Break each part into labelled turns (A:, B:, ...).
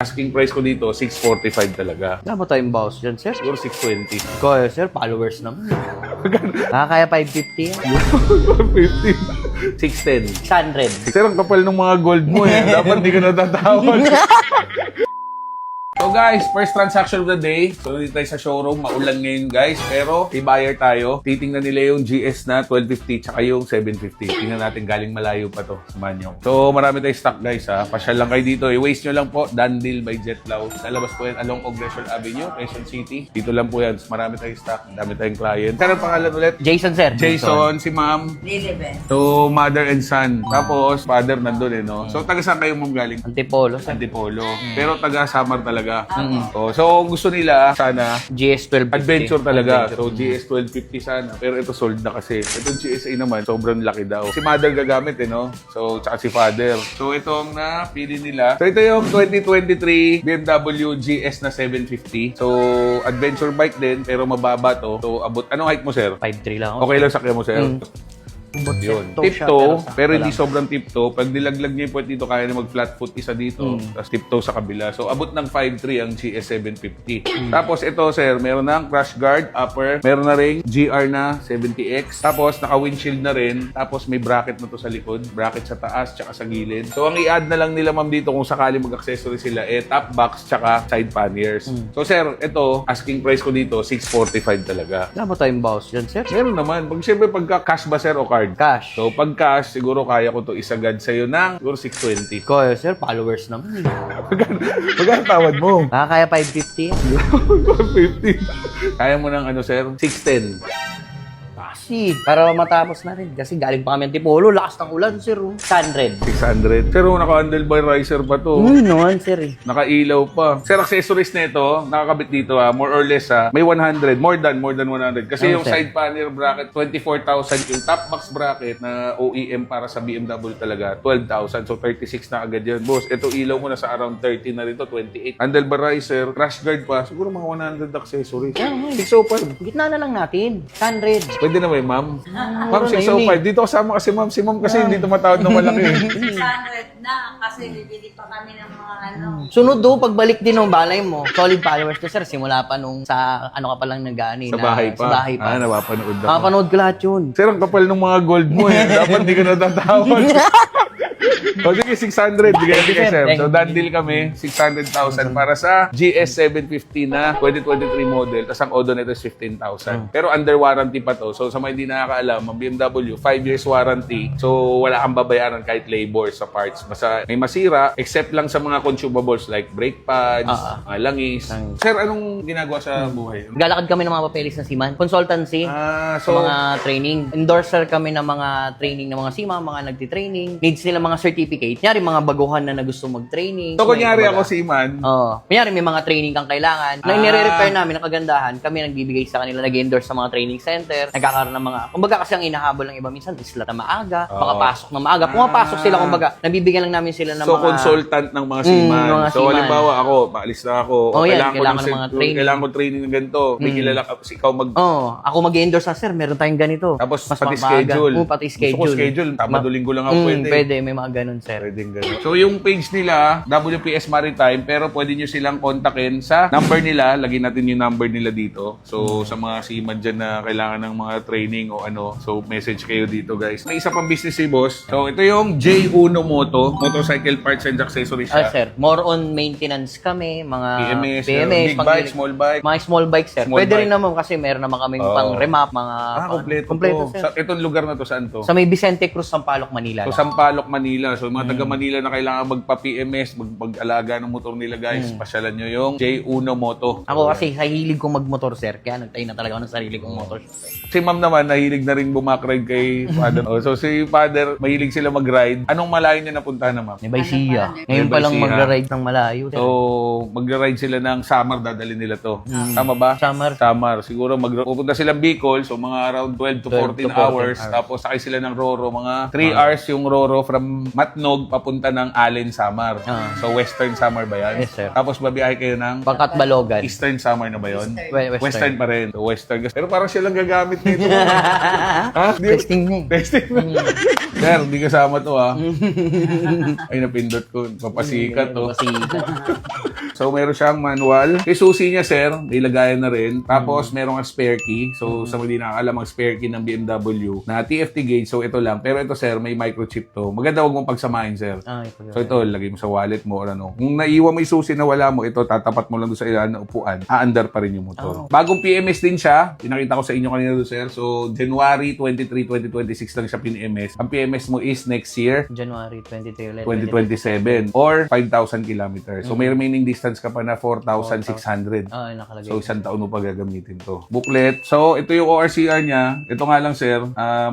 A: Asking price ko dito, 645 talaga.
B: Wala ba tayong boss dyan, sir?
A: Siguro 620.
B: Kaya, sir, followers naman. Nakakaya 550 yan.
A: 50. 610.
B: 600.
A: Sir, ang kapal ng mga gold mo eh. Dapat di ka natatawag. So guys, first transaction of the day. So dito tayo sa showroom, maulan ngayon guys. Pero may buyer tayo. Titingnan nila yung GS na 1250 tsaka yung 750. Tingnan natin, galing malayo pa to. Samahan nyo. So marami tayong stock guys ha. Pasyal lang kayo dito. I-waste nyo lang po. Dandil by Jetlaw. Lalabas po yan along Congressional Avenue, Quezon City. Dito lang po yan. Marami tayong stock. Dami tayong client. Saan ang pangalan ulit?
B: Jason, sir.
A: Jason, si ma'am.
C: Lilibet.
A: So mother and son. Tapos father nandun eh no. So taga saan kayo ma'am galing?
B: Antipolo, sir.
A: Antipolo. Pero taga Samar talaga. So gusto nila sana
B: GS 1250.
A: adventure talaga. So GS 1250 sana. Pero ito sold na kasi. Itong GSA naman sobrang laki daw. Si mother gagamit eh no. So tsaka si father. So itong napili nila. So ito yung 2023 BMW GS na 750. So adventure bike din pero mababa to. So abot. Anong height mo sir?
B: 5'3 lang ako.
A: Okay lang sakya mo sir? Yun. Tiptoe, pero hindi sobrang tiptoe. Pag nilaglag niya yung puwet dito, kaya na mag-flat foot isa dito, tapos tiptoe sa kabila. So, abot ng 5'3 ang GS750. Tapos, ito, sir, meron ng crash guard, upper. Meron na rin GR na 70X. Tapos, naka-windshield na rin. Tapos, may bracket na to sa likod. Bracket sa taas, tsaka sa gilid. So, ang i-add na lang nila, ma'am, dito kung sakali mag-accessory sila, top box, tsaka side panniers. So, sir, ito, asking price ko dito, 645 talaga.
B: Wala ba tayong boss dyan, sir?
A: Meron naman. Siyempre, pagka cash ba, sir, o card?
B: Cash.
A: So, pag cash, siguro kaya ko to isagad sa'yo ng siguro 620.
B: Kaya, sir, followers naman.
A: Magkano tawad mo?
B: Nakakaya 550 yan.
A: 50. Kaya mo ng ano, sir? 610.
B: Kasi, para matapos na rin. Kasi galing pa kami Antipolo, lakas ng ulan, sir. 100.
A: 600. Pero naka-handlebar riser pa to.
B: Naman, sir eh.
A: Naka-ilaw pa. Sir, accessories na ito, nakakabit dito more or less may 100. More than 100. Kasi yung
B: Sir?
A: side panel bracket, 24,000. Yung top box bracket na OEM para sa BMW talaga, 12,000. So, 36 na agad yan. Boss, ito ilaw mo na sa around 30 na rin to, 28. Handlebar riser, crash guard pa, siguro mga 100 accessories.
B: Kaya nga,
A: 605.
B: gitna na lang natin. 100.
A: Pwede na ba ma'am? Ma'am,
B: na
A: 605. Dito kasama kasi ma'am. Si ma'am kasi hindi tumatawad ng malaki.
C: 600 na kasi bibili pa kami ng mga ano.
B: Sunod do, pagbalik din ng balay mo, solid followers to, sir. Simula pa nung sa, ano ka pa lang nag-ani.
A: Sa bahay pa.
B: Sa bahay pa.
A: Napapanood ako.
B: Nakapanood ko lahat yun.
A: Sir, ang kapal ng mga gold mo eh. Dapat di ka natatawad. O sige, 600. Bigay
B: Thank you,
A: sir.
B: sir.
A: So, done deal kami. 600,000 para sa GS750 na 2023 model. Tapos ang odo nito is 15,000. Pero under warranty pa to. So, sa mga hindi nakakaalam, ang BMW, 5 years warranty. So, wala kang babayaran kahit labor sa parts. Basta may masira, except lang sa mga consumables like brake pads, mga langis. Sir, anong ginagawa sa buhay?
B: Galakad kami ng mga papeles ng Siman. Consultancy.
A: So,
B: Sa mga training. Endorser kami ng mga training ng mga SIMA, mga nagtitraining. Needs nila mga certificate. Kunyari, mga baguhan na gusto mag-training.
A: so kunyari ako si Iman,
B: Kunyari, may mga training kang kailangan. Na nire-repair namin, ng kagandahan, kami nagbibigay sa kanila, nag-endorse sa mga training center. Nagkakaroon ng mga, kumbaga kasi ang inahabol ng iba minsan, isla na maaga, makapasok na maaga. Pumapasok sila, kumbaga, nabibigyan lang namin sila ng
A: so
B: mga...
A: consultant ng mga seaman.
B: mga
A: So,
B: seaman.
A: halimbawa ako, maalis na ako.
B: Kailangan
A: ko
B: ng mga training.
A: Kailangan ko training ng ganito. May kilala ka, ikaw mag...
B: ako mag-endorse na, sir, meron tayong ganito.
A: Tapos
B: Mas
A: pati
B: maaga.
A: schedule.
B: Pati
A: Gusto ko
B: schedule.
A: schedule. Sabado-linggo lang ako pwede.
B: Pwede, may mga ganun, sir.
A: Pwedeng ganun. So, yung page nila, WPS Maritime, pero pwede nyo silang kontakin sa number nila. Lagyan natin yung number nila dito. So, sa mga seaman dyan na kailangan ng mga training o ano, so message kayo dito, guys. May isa pang business si boss. So, ito yung J1 Moto, motorcycle parts and accessories siya.
B: Sir, more on maintenance kami, mga
A: PMS, big bike, small bike.
B: Mga small bikes, sir.
A: Small
B: Pwede
A: bike.
B: rin naman kasi meron naman kaming pang remap, mga...
A: Kompleto
B: sir.
A: Sa itong lugar na to, saan to?
B: Sa may Vicente Cruz, Sampaloc, Manila.
A: So, Sampaloc, Manila. So, mga taga Manila na kailangan magpa-PMS, mag-alaga ng motor nila, guys. Pasyalan nyo yung J1 Moto.
B: Ako kasi sa hilig kong magmotor, sir. Kaya nagtayo na talaga ako ng sarili kong motor.
A: Si ma'am naman, nahilig na rin bumakride kay father. So, si father, mahilig sila mag-ride. Anong malayo niya napuntahan na, ma'am?
B: May Sia. Ngayon pa lang
A: Baysiya.
B: magra-ride ng malayo.
A: So, magra-ride sila ng Samar, dadalhin nila to. Tama ba?
B: Samar.
A: Samar. Siguro, pupunta silang Bicol, so mga around 12 to 14 hours. Tapos, sakay sila ng Roro, mga 3 hours yung Roro from Matnog, papunta ng Allen, Samar. So, Western Samar ba yan?
B: Yes, sir.
A: Tapos, babiyahe kayo ng
B: Pangkat Balogan.
A: Eastern Samar na ba yun?
B: Western.
A: pa rin. So, Western. Pero parang silang gagamit nito. Ha?
B: Testing niya eh.
A: Testing. Sir, hindi kasama to ha. Ay, napindot ko. Papasikat to.
B: Papasikat.
A: So, meron siyang manual. Kay susi niya, sir, may lagayan na rin. Tapos, meron ang spare key. So, sa mga di nakakalam ang spare key ng BMW na TFT gauge. So, ito lang. Pero ito, sir, may microchip to. Maganda huwag mong pagsamahin, sir. So, ito, lagay mo sa wallet mo or ano. Kung naiwan mo yung susi na wala mo, ito, tatapat mo lang doon sa ilan na upuan. Aandar pa rin yung motor. Bagong PMS din siya. Pinakita ko sa inyo kanina doon, sir. So, January 23, 2026 lang siya PMS. Ang PMS mo is next year,
B: January 23 ulit.
A: 2027 or 5,000 kilometers. So, may remaining distance ka pa na 4,600.
B: Nakalagay.
A: So, isang taon mo pa gagamitin to. Booklet. So, ito yung ORCR niya. Ito nga lang, sir,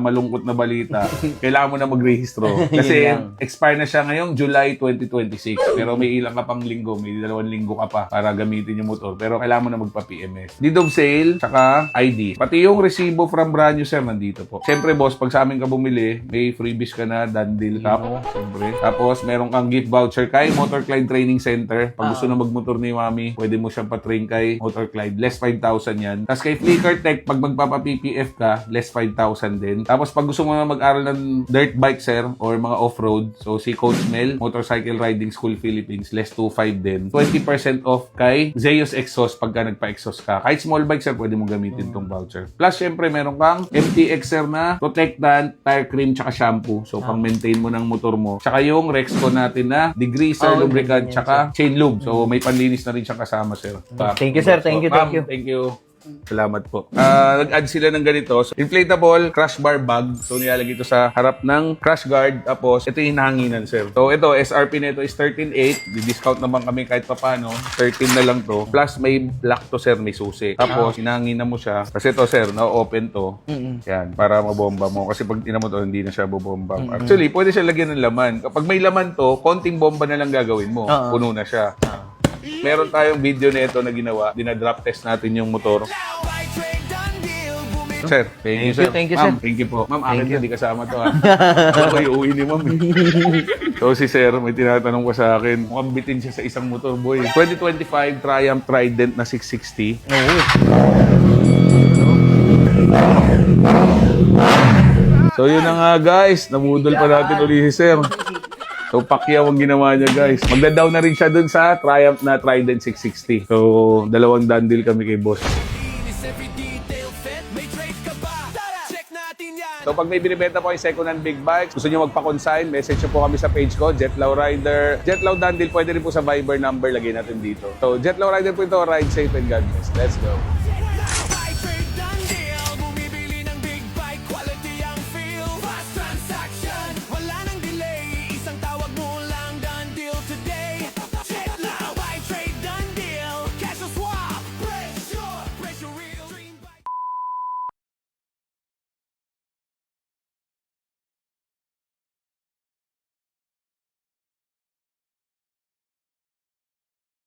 A: malungkot na balita. Kailangan mo na magrehistro. Kasi, expire na siya ngayong July 2026. Pero may ilang ka pang linggo. May 2 linggo ka pa para gamitin yung motor. Pero kailangan mo na magpa-PMS. Deed of sale, tsaka ID. Pati yung resibo from brand new, sir, nandito po. Siyempre, boss, pag sa amin ka bumili, may freebies ka na, Dandil Cup. Siyempre. Tapos, meron kang gift voucher kay Motor Clyde Training Center. Pag gusto na magmotor ni Mami, pwede mo siyang pa-train kay Motor Clyde. Less 5,000 yan. Tapos kay Flicker Tech, pag magpapa-PPF ka, less 5,000 din. Tapos pag gusto mo na mag-aral ng dirt bike, sir, or mga off-road, so si Coach Mel, Motorcycle Riding School Philippines, less 2,500 din. 20% off kay Zeus Exhaust pagka nagpa-exhaust ka. Kahit small bike, sir, pwede mo gamitin tong voucher. Plus, syempre, meron kang MTX, sir, na protectant, tire cream, tsaka shampoo. So, pang-maintain mo ng motor mo. Tsaka yung Rexco natin na degreaser, lubricant, tsaka chain lube. So, may panlinis na rin siyang kasama, sir.
B: Thank you, sir. Thank you, thank you.
A: Ma'am, thank you. Salamat po. Nag-add sila ng ganito. So, inflatable crash bar bag. So, nilalagay ito sa harap ng crash guard. Tapos, ito yung hinahanginan, sir. So, ito, SRP nito is 13.8. Di-discount naman kami kahit papano. 13 na lang to. Plus, may lock to, sir. May susi. Tapos, hinahanginan mo siya. Kasi ito, sir, na-open to. Yan, para mabomba mo. Kasi pag ina mo to, hindi na siya bobomba. Actually, pwede siya lagyan ng laman. Kapag may laman to, konting bomba na lang gagawin mo. Puno na siya. Meron tayong video nito na ginawa. Dinadrop test natin yung motor. Sir, thank you, sir.
B: Thank you,
A: Ma'am,
B: sir.
A: thank you po. Ma'am, akin na, di kasama to, ha. Ako iuwi ni ma'am. So, si sir, may tinatanong ko sa akin, mukhang bitin siya sa isang motor, boy. 2025 Triumph Trident na 660. So, yun na nga, guys. Namudol pa natin uli si sir. So, Pacquiao ang ginawa niya, guys. Magda-down na rin siya dun sa Triumph na Trident 660. So, 2 dandil kami kay boss. So, pag may binibenta po yung second-hand big bikes, gusto nyo magpa-consign, message nyo po kami sa page ko, Jetlaw Rider. Jetlaw Dandil, pwede rin po sa Viber number, lagay natin dito. So, Jetlaw Rider po ito, ride safe and God bless. Let's go.